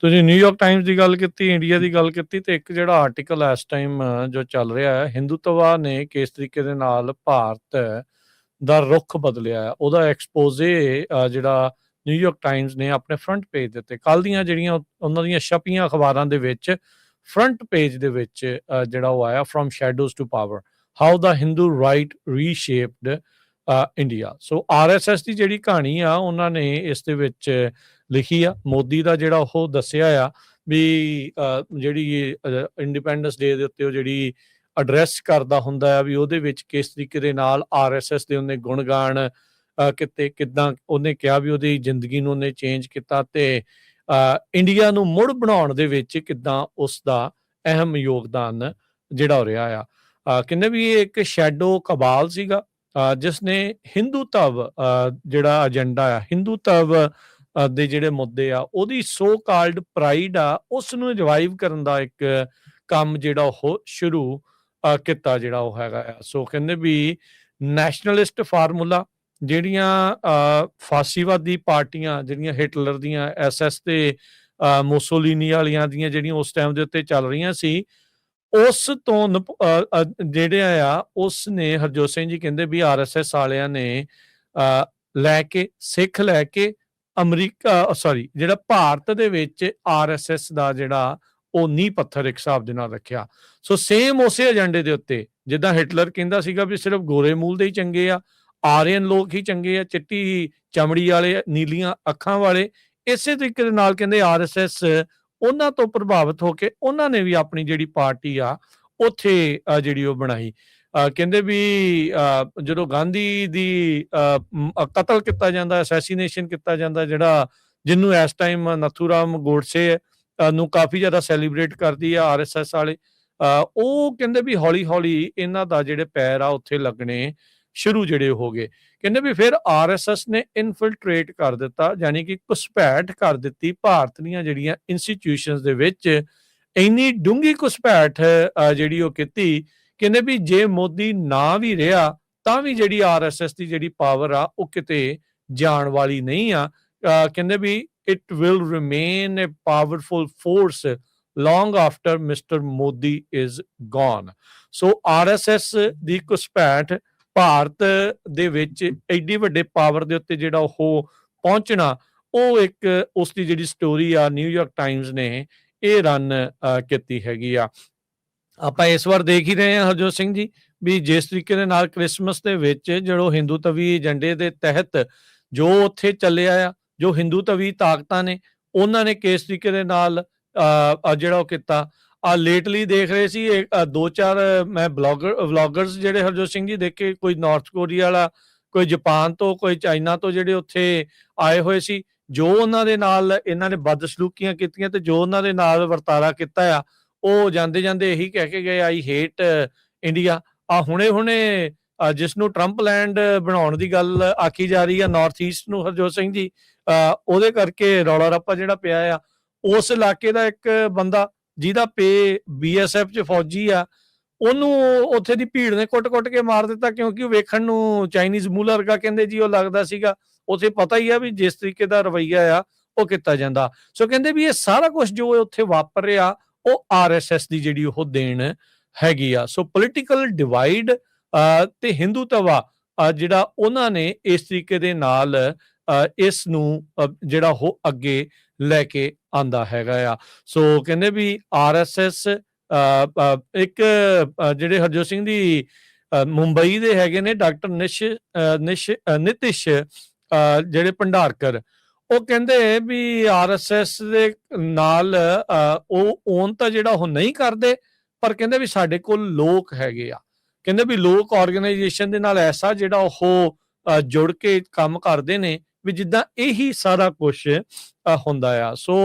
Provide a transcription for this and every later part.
ਤੁਸੀਂ New York Times ਦੀ ਗੱਲ ਕੀਤੀ, ਇੰਡੀਆ ਦੀ ਗੱਲ ਕੀਤੀ, ਤੇ ਇੱਕ ਜਿਹੜਾ ਆਰਟੀਕਲ ਇਸ ਟਾਈਮ ਜੋ ਚੱਲ ਰਿਹਾ ਹੈ, ਹਿੰਦੂਤਵਾ ਨੇ ਕਿਸ ਤਰੀਕੇ ਦੇ ਨਾਲ ਭਾਰਤ ਦਾ ਰੁੱਖ ਬਦਲਿਆ ਹੈ, ਉਹਦਾ ਐਕਸਪੋਜ਼ੇ ਜਿਹੜਾ ਨਿਊਯਾਰਕ ਟਾਈਮਸ ਨੇ ਆਪਣੇ ਫਰੰਟ ਪੇਜ ਦੇ ਉੱਤੇ ਕੱਲ੍ਹ ਦੀਆਂ ਜਿਹੜੀਆਂ ਉਹਨਾਂ ਦੀਆਂ ਛਪੀਆਂ ਅਖਬਾਰਾਂ ਦੇ ਵਿੱਚ ਫਰੰਟ ਪੇਜ ਦੇ ਵਿੱਚ ਜਿਹੜਾ ਉਹ ਆਇਆ, from shadows to power, how the Hindu right reshaped India. So RSS ਦੀ ਜਿਹੜੀ ਕਹਾਣੀ ਆ ਉਹਨਾਂ ਨੇ ਇਸ ਦੇ ਵਿੱਚ ਲਿਖੀ ਆ। ਮੋਦੀ ਦਾ ਜਿਹੜਾ ਉਹ ਦੱਸਿਆ ਆ ਵੀ ਜਿਹੜੀ ਇੰਡੀਪੈਂਡੈਂਸ ਡੇ ਦੇ ਉੱਤੇ ਉਹ ਜਿਹੜੀ ਐਡਰੈਸ ਕਰਦਾ ਹੁੰਦਾ ਆ, ਵੀ ਉਹਦੇ ਵਿੱਚ ਕਿਸ ਤਰੀਕੇ ਦੇ ਨਾਲ RSS ਦੇ ਉਹਨੇ ਗੁਣਗਾਨ ਕੀਤੇ, ਕਿੱਦਾਂ ਉਹਨੇ ਕਿਹਾ ਵੀ ਉਹਦੀ ਜ਼ਿੰਦਗੀ ਨੂੰ ਉਹਨੇ ਚੇਂਜ ਕੀਤਾ, ਤੇ ਇੰਡੀਆ ਨੂੰ ਮੁੜ ਬਣਾਉਣ ਦੇ ਵਿੱਚ ਕਿੱਦਾਂ ਉਸ ਦਾ ਅਹਿਮ ਯੋਗਦਾਨ ਜਿਹੜਾ ਹੋ ਰਿਹਾ ਆ। ਕਹਿੰਦੇ ਵੀ ਇਹ ਇੱਕ ਸ਼ੈਡੋ ਕਬਾਲ ਸੀਗਾ ਜਿਸ ਨੇ ਹਿੰਦੂਤਵ ਜਿਹੜਾ ਏਜੰਡਾ ਆ, ਹਿੰਦੂਤਵ ਦੇ ਜਿਹੜੇ ਮੁੱਦੇ ਆ, ਉਹਦੀ ਸੋ ਕਾਲਡ ਪ੍ਰਾਈਡ ਆ, ਉਸ ਨੂੰ ਰਿਵਾਈਵ ਕਰਨ ਦਾ ਇੱਕ ਕੰਮ ਜਿਹੜਾ ਉਹ ਸ਼ੁਰੂ ਕੀਤਾ ਜਿਹੜਾ ਉਹ ਹੈਗਾ ਆ। ਸੋ ਕਹਿੰਦੇ ਵੀ ਨੈਸ਼ਨਲਿਸਟ ਫਾਰਮੂਲਾ, ਜਿਹੜੀਆਂ ਫਾਸੀਵਾਦੀ ਪਾਰਟੀਆਂ ਜਿਹੜੀਆਂ ਹਿਟਲਰ ਦੀਆਂ, SS ਤੇ ਮੋਸੋਲੀਨੀ ਵਾਲੀਆਂ ਦੀਆਂ ਜਿਹੜੀਆਂ ਉਸ ਟਾਈਮ ਦੇ ਉੱਤੇ ਚੱਲ ਰਹੀਆਂ ਸੀ, ਉਸ ਤੋਂ ਜਿਹੜੇ ਆ ਉਸ ਨੇ ਹਰਜੋਤ ਸਿੰਘ ਜੀ ਕਹਿੰਦੇ ਵੀ RSS ਵਾਲਿਆਂ ਨੇ ਲੈ ਕੇ ਸਿੱਖ ਲੈ ਕੇ ਜਿਹੜਾ ਭਾਰਤ ਦੇ ਵਿੱਚ RSS ਦਾ ਜਿਹੜਾ ਉਹ ਨੀਂਹ ਪੱਥਰ ਇੱਕ ਹਿਸਾਬ ਦੇ ਨਾਲ ਰੱਖਿਆ। ਸੋ ਸੇਮ ਉਸੇ ਏਜੰਡੇ ਦੇ ਉੱਤੇ ਜਿੱਦਾਂ ਹਿਟਲਰ ਕਹਿੰਦਾ ਸੀਗਾ ਵੀ ਸਿਰਫ ਗੋਰੇ ਮੂਲ ਦੇ ਹੀ ਚੰਗੇ ਆ, ਆਰੀਅਨ ਲੋਕ ਹੀ ਚੰਗੇ ਆ, ਚਿੱਟੀ ਚਮੜੀ ਵਾਲੇ, ਨੀਲੀਆਂ ਅੱਖਾਂ ਵਾਲੇ, ਇਸੇ ਤਰੀਕੇ ਦੇ ਨਾਲ ਕਹਿੰਦੇ RSS ਉਹਨਾਂ ਤੋਂ ਪ੍ਰਭਾਵਿਤ ਹੋ ਕੇ ਉਹਨਾਂ ਨੇ ਵੀ ਆਪਣੀ ਜਿਹੜੀ ਪਾਰਟੀ ਆ ਉੱਥੇ ਜਿਹੜੀ ਉਹ ਬਣਾਈ। ਕਹਿੰਦੇ ਵੀ ਜਦੋਂ ਗਾਂਧੀ ਦੀ ਕਤਲ ਕੀਤਾ ਜਾਂਦਾ, ਅਸੈਸੀਨੇਸ਼ਨ ਕੀਤਾ ਜਾਂਦਾ, ਜਿਹੜਾ ਜਿਹਨੂੰ ਇਸ ਟਾਈਮ ਨਥੂਰਾਮ ਗੋਡਸੇ ਨੂੰ ਕਾਫੀ ਜ਼ਿਆਦਾ ਸੈਲੀਬ੍ਰੇਟ ਕਰਦੀ ਆ RSS ਵਾਲੇ, ਉਹ ਕਹਿੰਦੇ ਵੀ ਹੌਲੀ ਹੌਲੀ ਇਹਨਾਂ ਦਾ ਜਿਹੜੇ ਪੈਰ ਆ ਉੱਥੇ ਲੱਗਣੇ ਸ਼ੁਰੂ ਜਿਹੜੇ ਹੋ ਗਏ। ਕਹਿੰਦੇ ਵੀ ਫਿਰ RSS ਨੇ ਇਨਫਿਲਟਰੇਟ ਕਰ ਦਿੱਤਾ, ਯਾਨੀ ਕਿ ਘੁਸਪੈਠ ਕਰ ਦਿੱਤੀ ਭਾਰਤ ਦੀਆਂ ਜਿਹੜੀਆਂ ਇੰਸਟੀਟਿਊਸ਼ਨਸ ਦੇ ਵਿੱਚ, ਇੰਨੀ ਡੂੰਘੀ ਘੁਸਪੈਠ ਜਿਹੜੀ ਉਹ ਕੀਤੀ। ਕਹਿੰਦੇ ਵੀ ਜੇ ਮੋਦੀ ਨਾ ਵੀ ਰਿਹਾ ਤਾਂ ਵੀ ਜਿਹੜੀ RSS ਦੀ ਜਿਹੜੀ ਪਾਵਰ ਆ ਉਹ ਕਿਤੇ ਜਾਣ ਵਾਲੀ ਨਹੀਂ ਆ। ਕਹਿੰਦੇ ਵੀ it will remain a powerful force long after mister Modi is gone. So RSS ਦੀ ਘੁਸਪੈਠ ਭਾਰਤ ਦੇ ਵਿੱਚ ਐਡੀ ਵੱਡੇ ਪਾਵਰ ਦੇ ਉੱਤੇ ਜਿਹੜਾ ਉਹ ਪਹੁੰਚਣਾ, ਉਹ ਇੱਕ ਉਸ ਦੀ ਜਿਹੜੀ ਸਟੋਰੀ ਆ ਨਿਊਯਾਰਕ ਟਾਈਮਸ ਨੇ ਇਹ ਰਨ ਕੀਤੀ ਹੈਗੀ ਆ। ਆਪਾਂ ਇਸ ਵਾਰ ਦੇਖ ਹੀ ਰਹੇ ਹਾਂ ਹਰਜੋਤ ਸਿੰਘ ਜੀ ਵੀ ਜਿਸ ਤਰੀਕੇ ਦੇ ਨਾਲ ਕ੍ਰਿਸਮਸ ਦੇ ਵਿੱਚ ਜਿਹੜੋ ਹਿੰਦੂਤਵੀ ਏਜੰਡੇ ਦੇ ਤਹਿਤ ਜੋ ਉੱਥੇ ਚੱਲਿਆ ਆ, ਜੋ ਹਿੰਦੂਤਵੀ ਤਾਕਤਾਂ ਨੇ ਉਹਨਾਂ ਨੇ ਕਿਸ ਤਰੀਕੇ ਦੇ ਨਾਲ ਜਿਹੜਾ ਉਹ ਕੀਤਾ। ਲੇਟਲੀ ਦੇਖ ਰਹੇ ਸੀ 2-4 ਮੈਂ ਵਲੌਗਰਸ ਜਿਹੜੇ ਹਰਜੋਤ ਸਿੰਘ ਜੀ ਦੇਖੇ, ਕੋਈ ਨਾਰਥ ਕੋਰੀਆ ਵਾਲਾ, ਕੋਈ ਜਾਪਾਨ ਤੋਂ, ਕੋਈ ਚਾਈਨਾ ਤੋਂ, ਜਿਹੜੇ ਉੱਥੇ ਆਏ ਹੋਏ ਸੀ, ਜੋ ਉਹਨਾਂ ਦੇ ਨਾਲ ਇਹਨਾਂ ਨੇ ਬਦਸਲੂਕੀਆਂ ਕੀਤੀਆਂ ਤੇ ਜੋ ਉਹਨਾਂ ਦੇ ਨਾਲ ਵਰਤਾਰਾ ਕੀਤਾ ਆ, ਉਹ ਜਾਂਦੇ ਜਾਂਦੇ ਇਹੀ ਕਹਿ ਕੇ ਗਏ, ਆਈ ਹੇਟ ਇੰਡੀਆ। ਹੁਣੇ ਜਿਸ ਨੂੰ ਟਰੰਪ ਲੈਂਡ ਬਣਾਉਣ ਦੀ ਗੱਲ ਆਖੀ ਜਾ ਰਹੀ ਆ ਨਾਰਥ ਈਸਟ ਨੂੰ ਹਰਜੋਤ ਸਿੰਘ ਜੀ, ਉਹਦੇ ਕਰਕੇ ਰੌਲਾ ਰੱਪਾ ਜਿਹੜਾ ਪਿਆ ਆ। ਉਸ ਇਲਾਕੇ ਦਾ ਇੱਕ ਬੰਦਾ ਜਿਹਦਾ ਪੇ BSF 'ਚ ਫੌਜੀ ਆ, ਉਹਨੂੰ ਉੱਥੇ ਦੀ ਭੀੜ ਨੇ ਕੁੱਟ-ਕੁੱਟ ਕੇ ਮਾਰ ਦਿੱਤਾ, ਕਿਉਂਕਿ ਉਹ ਵੇਖਣ ਨੂੰ ਚਾਈਨੀਜ਼ ਮੂਲ ਵਰਗਾ ਕਹਿੰਦੇ ਜੀ ਉਹ ਲੱਗਦਾ ਸੀਗਾ। ਉੱਥੇ ਪਤਾ ਹੀ ਆ ਵੀ ਜਿਸ ਤਰੀਕੇ ਦਾ ਰਵੱਈਆ ਆ ਉਹ ਕੀਤਾ ਜਾਂਦਾ। ਸੋ ਕਹਿੰਦੇ ਵੀ ਇਹ ਸਾਰਾ ਕੁਝ ਜੋ ਉੱਥੇ ਵਾਪਰ ਰਿਹਾ ਉਹ RSS ਦੀ ਜਿਹੜੀ ਉਹ ਦੇਣ ਹੈਗੀ ਆ। ਸੋ ਪੋਲੀਟੀਕਲ ਡਿਵਾਈਡ ਤੇ ਹਿੰਦੂਤਵਾ ਜਿਹੜਾ ਉਹਨਾਂ ਨੇ ਇਸ ਤਰੀਕੇ ਦੇ ਨਾਲ ਇਸ ਨੂੰ ਜਿਹੜਾ ਉਹ ਅੱਗੇ ਲੈ ਕੇ ਆਂਦਾ ਹੈਗਾ ਆ। ਸੋ ਕਹਿੰਦੇ ਵੀ RSS ਇੱਕ ਜਿਹੜੇ ਹਰਜੋਤ ਸਿੰਘ ਦੀ ਮੁੰਬਈ ਦੇ ਹੈਗੇ ਨੇ ਡਾਕਟਰ ਨਿਤਿਸ਼ ਜਿਹੜੇ ਭੰਡਾਰਕਰ, ਉਹ ਕਹਿੰਦੇ ਵੀ RSS ਦੇ ਨਾਲ ਉਹ ਓਨ ਤਾਂ ਜਿਹੜਾ ਉਹ ਨਹੀਂ ਕਰਦੇ, ਪਰ ਕਹਿੰਦੇ ਵੀ ਸਾਡੇ ਕੋਲ ਲੋਕ ਹੈਗੇ ਆ। ਕਹਿੰਦੇ ਵੀ ਲੋਕ ਆਰਗੇਨਾਈਜੇਸ਼ਨ ਦੇ ਨਾਲ ਐਸਾ ਜਿਹੜਾ ਉਹ ਜੁੜ ਕੇ ਕੰਮ ਕਰਦੇ ਨੇ ਵੀ ਜਿੱਦਾਂ ਇਹੀ ਸਾਰਾ ਕੁਝ ਹੁੰਦਾ ਆ। ਸੋ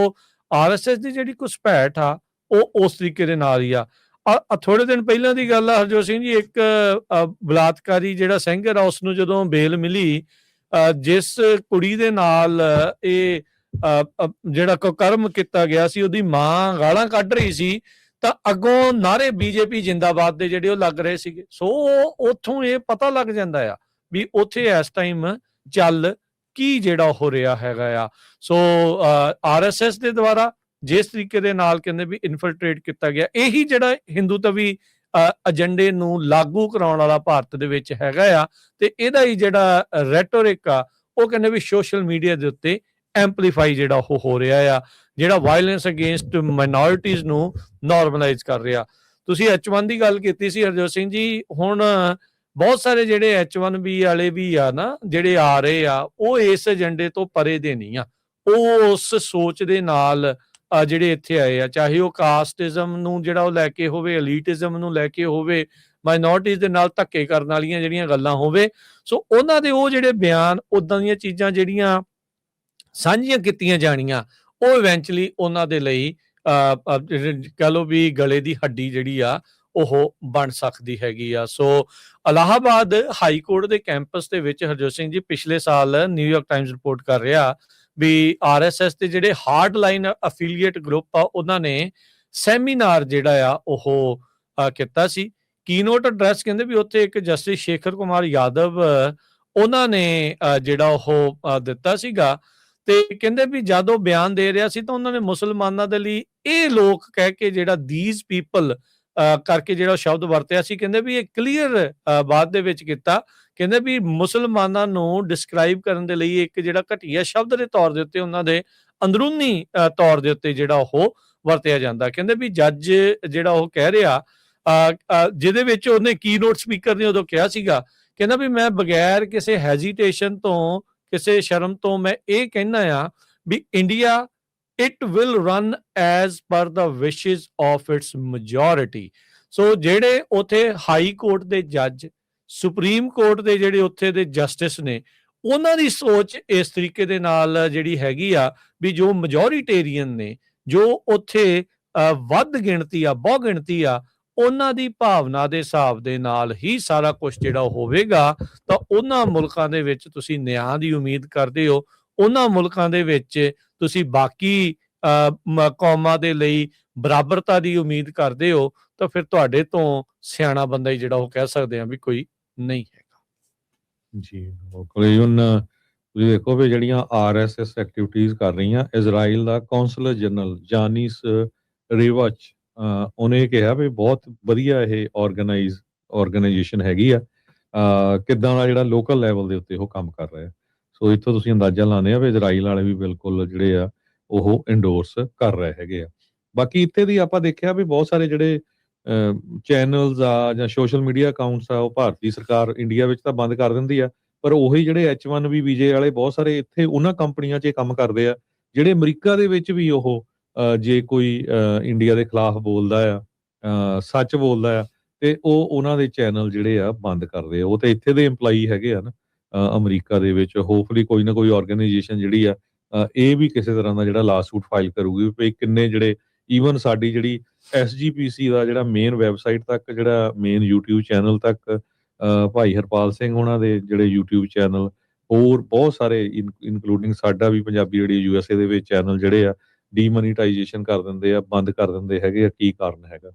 RSS ਦੀ ਜਿਹੜੀ ਘੁਸਪੈਠ ਆ ਉਹ ਉਸ ਤਰੀਕੇ ਦੇ ਨਾਲ ਹੀ ਆ। ਥੋੜੇ ਦਿਨ ਪਹਿਲਾਂ ਦੀ ਗੱਲ ਆ ਹਰਜੋਤ ਸਿੰਘ ਜੀ, ਇੱਕ ਬਲਾਤਕਾਰੀ ਜਿਹੜਾ ਸਿੰਗਰ ਆ ਉਸਨੂੰ ਜਦੋਂ ਬੇਲ ਮਿਲੀ, ਜਿਸ ਕੁੜੀ ਦੇ ਨਾਲ ਇਹ ਜਿਹੜਾ ਕੁਕਰਮ ਕੀਤਾ ਗਿਆ ਸੀ, ਉਹਦੀ ਮਾਂ ਗਾਲਾਂ ਕੱਢ ਰਹੀ ਸੀ ਤਾਂ ਅੱਗੋਂ ਨਾਰੇ BJP ਜਿੰਦਾਬਾਦ ਦੇ ਜਿਹੜੇ ਉਹ ਲੱਗ ਰਹੇ ਸੀਗੇ। ਸੋ ਉੱਥੋਂ ਇਹ ਪਤਾ ਲੱਗ ਜਾਂਦਾ ਆ ਵੀ ਉੱਥੇ ਇਸ ਟਾਈਮ ਚੱਲ ਕੀ ਜਿਹੜਾ ਹੋ ਰਿਹਾ ਹੈਗਾ ਆ। ਸੋ RSS ਦੇ ਦੁਆਰਾ ਜਿਸ ਤਰੀਕੇ ਦੇ ਨਾਲ ਕਹਿੰਦੇ ਵੀ ਇਨਫਿਲਟ੍ਰੇਟ ਕੀਤਾ ਗਿਆ, ਇਹੀ ਜਿਹੜਾ ਹਿੰਦੂਤਵੀ ਏਜੰਡੇ ਨੂੰ ਲਾਗੂ ਕਰਾਉਣ ਵਾਲਾ ਭਾਰਤ ਦੇ ਵਿੱਚ ਹੈਗਾ ਆ, ਤੇ ਇਹਦਾ ਹੀ ਜਿਹੜਾ ਰੈਟੋਰਿਕ ਆ ਉਹ ਕਹਿੰਦੇ ਵੀ ਸੋਸ਼ਲ ਮੀਡੀਆ ਦੇ ਉੱਤੇ ਐਂਪਲੀਫਾਈ ਜਿਹੜਾ ਉਹ ਹੋ ਰਿਹਾ ਆ, ਜਿਹੜਾ ਵਾਇਲੈਂਸ ਅਗੇਂਸਟ ਮਾਈਨੋਰਿਟੀਜ਼ ਨੂੰ ਨਾਰਮਲਾਈਜ਼ ਕਰ ਰਿਹਾ। ਤੁਸੀਂ H1 ਦੀ ਗੱਲ ਕੀਤੀ ਸੀ ਹਰਜੋਤ ਸਿੰਘ ਜੀ, ਹੁਣ ਬਹੁਤ ਸਾਰੇ ਜਿਹੜੇ H1B ਵਾਲੇ ਵੀ ਆ ਨਾ ਜਿਹੜੇ ਆ ਰਹੇ ਆ, ਉਹ ਇਸ ਏਜੰਡੇ ਤੋਂ ਪਰੇ ਦੇ ਨਹੀਂ ਆ, ਉਹ ਉਸ ਸੋਚ ਦੇ ਨਾਲ ਜਿਹੜੇ ਇੱਥੇ ਆਏ ਆ, ਚਾਹੇ ਉਹ ਕਾਸਟਿਜ਼ਮ ਨੂੰ ਜਿਹੜਾ ਉਹ ਲੈ ਕੇ ਹੋਵੇ, ਐਲੀਟਿਜ਼ਮ ਨੂੰ ਲੈ ਕੇ ਹੋਵੇ, ਮਾਈਨੋਰਿਟੀਜ਼ ਦੇ ਨਾਲ ਧੱਕੇ ਕਰਨ ਵਾਲੀਆਂ ਜਿਹੜੀਆਂ ਗੱਲਾਂ ਹੋਵੇ, ਸੋ ਉਹਨਾਂ ਦੇ ਉਹ ਜਿਹੜੇ ਬਿਆਨ, ਉਦਾਂ ਦੀਆਂ ਚੀਜ਼ਾਂ ਜਿਹੜੀਆਂ ਸਾਂਝੀਆਂ ਕੀਤੀਆਂ ਜਾਣੀਆਂ, ਉਹ ਇਵੈਂਚੁਅਲੀ ਉਹਨਾਂ ਦੇ ਲਈ ਕਹ ਲਓ ਵੀ ਗਲੇ ਦੀ ਹੱਡੀ ਜਿਹੜੀ ਆ ਉਹ ਬਣ ਸਕਦੀ ਹੈਗੀ ਆ। ਸੋ ਇਲਾਹਾਬਾਦ ਹਾਈ ਕੋਰਟ ਦੇ ਕੈਂਪਸ ਦੇ ਵਿੱਚ ਹਰਜੋਤ ਸਿੰਘ ਜੀ ਪਿਛਲੇ ਸਾਲ ਨਿਊਯਾਰਕ ਟਾਈਮਜ਼ ਰਿਪੋਰਟ ਕਰ ਰਿਹਾ ਵੀ RSS ਦੇ ਜਿਹੜੇ ਹਾਰਡ ਲਾਈਨ ਅਫੀਲੀਏਟ ਗਰੁੱਪ ਆ, ਉਹਨਾਂ ਨੇ ਸੈਮੀਨਾਰ ਜਿਹੜਾ ਆ ਉਹ ਕੀਤਾ ਸੀ। ਕੀਨੋਟ ਐਡਰੈਸ ਕਹਿੰਦੇ ਵੀ ਉੱਥੇ ਇੱਕ ਜਸਟਿਸ ਸ਼ੇਖਰ ਕੁਮਾਰ ਯਾਦਵ ਉਹਨਾਂ ਨੇ ਜਿਹੜਾ ਉਹ ਦਿੱਤਾ ਸੀਗਾ, ਤੇ ਕਹਿੰਦੇ ਵੀ ਜਦ ਉਹ ਬਿਆਨ ਦੇ ਰਿਹਾ ਸੀ ਤਾਂ ਉਹਨਾਂ ਨੇ ਮੁਸਲਮਾਨਾਂ ਦੇ ਲਈ ਇਹ ਲੋਕ ਕਹਿ ਕੇ ਜਿਹੜਾ ਦੀਜ਼ ਪੀਪਲ ਕਰਕੇ ਜਿਹੜਾ ਸ਼ਬਦ ਵਰਤਿਆ ਸੀ, ਕਹਿੰਦੇ ਵੀ ਇਹ ਕਲੀਅਰ ਬਾਅਦ ਦੇ ਵਿੱਚ ਕੀਤਾ, ਕਹਿੰਦੇ ਵੀ ਮੁਸਲਮਾਨਾਂ ਨੂੰ ਡਿਸਕ੍ਰਾਈਬ ਕਰਨ ਦੇ ਲਈ ਇੱਕ ਜਿਹੜਾ ਘਟੀਆ ਸ਼ਬਦ ਦੇ ਤੌਰ ਦੇ ਉੱਤੇ ਉਹਨਾਂ ਦੇ ਅੰਦਰੂਨੀ ਤੌਰ ਦੇ ਉੱਤੇ ਜਿਹੜਾ ਉਹ ਵਰਤਿਆ ਜਾਂਦਾ। ਕਹਿੰਦੇ ਵੀ ਜੱਜ ਜਿਹੜਾ ਉਹ ਕਹਿ ਰਿਹਾ, ਜਿਹਦੇ ਵਿੱਚ ਉਹਨੇ ਕੀਨੋਟ ਸਪੀਕਰ ਨੇ ਉਦੋਂ ਕਿਹਾ ਸੀਗਾ, ਕਹਿੰਦਾ ਵੀ ਮੈਂ ਬਗੈਰ ਕਿਸੇ ਹੈਜੀਟੇਸ਼ਨ ਤੋਂ, ਕਿਸੇ ਸ਼ਰਮ ਤੋਂ ਮੈਂ ਇਹ ਕਹਿਣਾ ਆ ਵੀ India it will run as per the wishes of its majority। ਸੋ ਜਿਹੜੇ ਉਥੇ ਹਾਈ ਕੋਰਟ ਦੇ ਜੱਜ, ਸੁਪਰੀਮ ਕੋਰਟ ਦੇ ਜਿਹੜੇ ਉੱਥੇ ਦੇ ਜਸਟਿਸ ਨੇ, ਉਹਨਾਂ ਦੀ ਸੋਚ ਇਸ ਤਰੀਕੇ ਦੇ ਨਾਲ ਜਿਹੜੀ ਹੈਗੀ ਆ ਵੀ ਜੋ ਮੈਜੋਰਿਟੇਰੀਅਨ ਨੇ, ਜੋ ਉੱਥੇ ਵੱਧ ਗਿਣਤੀ ਆ, ਬਹੁ ਗਿਣਤੀ ਆ, ਉਹਨਾਂ ਦੀ ਭਾਵਨਾ ਦੇ ਹਿਸਾਬ ਦੇ ਨਾਲ ਹੀ ਸਾਰਾ ਕੁਝ ਜਿਹੜਾ ਹੋਵੇਗਾ। ਤਾਂ ਉਹਨਾਂ ਮੁਲਕਾਂ ਦੇ ਵਿੱਚ ਤੁਸੀਂ ਨਿਆਂ ਦੀ ਉਮੀਦ ਕਰਦੇ ਹੋ, ਉਹਨਾਂ ਮੁਲਕਾਂ ਦੇ ਵਿੱਚ ਤੁਸੀਂ ਬਾਕੀ ਕੌਮਾਂ ਦੇ ਲਈ ਬਰਾਬਰਤਾ ਦੀ ਉਮੀਦ ਕਰਦੇ ਹੋ, ਤਾਂ ਫਿਰ ਤੁਹਾਡੇ ਤੋਂ ਸਿਆਣਾ ਬੰਦਾ ਹੀ ਜਿਹੜਾ ਉਹ ਕਹਿ ਸਕਦੇ ਆ ਵੀ ਕੋਈ ਨਹੀਂ ਹੈਗਾ ਜੀ। ਬਿਲਕੁਲ। ਤੁਸੀਂ ਦੇਖੋ ਵੀ ਜਿਹੜੀਆਂ RSS ਐਕਟੀਵਿਟੀਜ਼ ਕਰ ਰਹੀਆਂ, ਇਜ਼ਰਾਈਲ ਦਾ ਕੌਂਸਲਰ ਜਨਰਲ ਜਾਨੀਸ ਰਿਵਚ ਉਹਨੇ ਕਿਹਾ ਵੀ ਬਹੁਤ ਵਧੀਆ ਇਹ ਆਰਗੇਨਾਈਜੇਸ਼ਨ ਹੈਗੀ ਆ, ਕਿੱਦਾਂ ਦਾ ਜਿਹੜਾ ਲੋਕਲ ਲੈਵਲ ਦੇ ਉੱਤੇ ਉਹ ਕੰਮ ਕਰ ਰਿਹਾ। ਸੋ ਇੱਥੋਂ ਤੁਸੀਂ ਅੰਦਾਜ਼ਾ ਲਾਉਂਦੇ ਆ ਵੀ ਇਜ਼ਰਾਈਲ ਵਾਲੇ ਵੀ ਬਿਲਕੁਲ ਜਿਹੜੇ ਆ ਉਹ ਇੰਡੋਰਸ ਕਰ ਰਹੇ ਹੈਗੇ ਆ। ਬਾਕੀ ਇੱਥੇ ਦੀ ਆਪਾਂ ਦੇਖਿਆ ਵੀ ਬਹੁਤ ਸਾਰੇ ਜਿਹੜੇ ਚੈਨਲਸ ਆ ਜਾਂ ਸੋਸ਼ਲ ਮੀਡੀਆ ਅਕਾਊਂਟਸ ਆ, ਉਹ ਭਾਰਤੀ ਸਰਕਾਰ ਇੰਡੀਆ ਵਿੱਚ ਤਾਂ ਬੰਦ ਕਰ ਦਿੰਦੀ ਆ, ਪਰ ਉਹੀ ਜਿਹੜੇ H1B ਵੀਜ਼ੇ ਵਾਲੇ ਬਹੁਤ ਸਾਰੇ ਇੱਥੇ ਉਹਨਾਂ ਕੰਪਨੀਆਂ 'ਚ ਕੰਮ ਕਰਦੇ ਆ, ਜਿਹੜੇ ਅਮਰੀਕਾ ਦੇ ਵਿੱਚ ਵੀ ਉਹ ਜੇ ਕੋਈ ਇੰਡੀਆ ਦੇ ਖਿਲਾਫ ਬੋਲਦਾ ਆ, ਸੱਚ ਬੋਲਦਾ ਆ, ਤੇ ਉਹ ਉਹਨਾਂ ਦੇ ਚੈਨਲ ਜਿਹੜੇ ਆ ਬੰਦ ਕਰਦੇ ਆ। ਉਹ ਤੇ ਇੱਥੇ ਦੇ EMPLOYEE ਹੈਗੇ ਆ ਨਾ ਅਮਰੀਕਾ ਦੇ ਵਿੱਚ। ਹੋਪਫੁਲੀ ਕੋਈ ਨਾ ਕੋਈ ਆਰਗੇਨਾਈਜੇਸ਼ਨ ਜਿਹੜੀ ਆ ਇਹ ਵੀ ਕਿਸੇ ਤਰ੍ਹਾਂ ਦਾ ਜਿਹੜਾ ਲਾਸੂਟ ਫਾਈਲ ਕਰੂਗੀ ਵੀ ਕਿੰਨੇ ਜਿਹੜੇ ਈਵਨ ਸਾਡੀ ਜਿਹੜੀ SGPC ਦਾ ਜਿਹੜਾ ਮੇਨ ਵੈਬਸਾਈਟ ਤੱਕ, ਜਿਹੜਾ ਮੇਨ YouTube ਚੈਨਲ ਤੱਕ, ਭਾਈ ਹਰਪਾਲ ਸਿੰਘ ਉਹਨਾਂ ਦੇ ਜਿਹੜੇ YouTube ਚੈਨਲ, ਹੋਰ ਬਹੁਤ ਸਾਰੇ ਇਨਕਲੂਡਿੰਗ ਸਾਡਾ ਵੀ ਪੰਜਾਬੀ ਰੇਡੀਓ USA ਦੇ ਵਿੱਚ ਚੈਨਲ ਜਿਹੜੇ ਆ ਡੀਮੋਨੀਟਾਈਜੇਸ਼ਨ ਕਰ ਦਿੰਦੇ ਆ, ਬੰਦ ਕਰ ਦਿੰਦੇ ਹੈਗੇ ਆ। ਕੀ ਕਾਰਨ ਹੈਗਾ?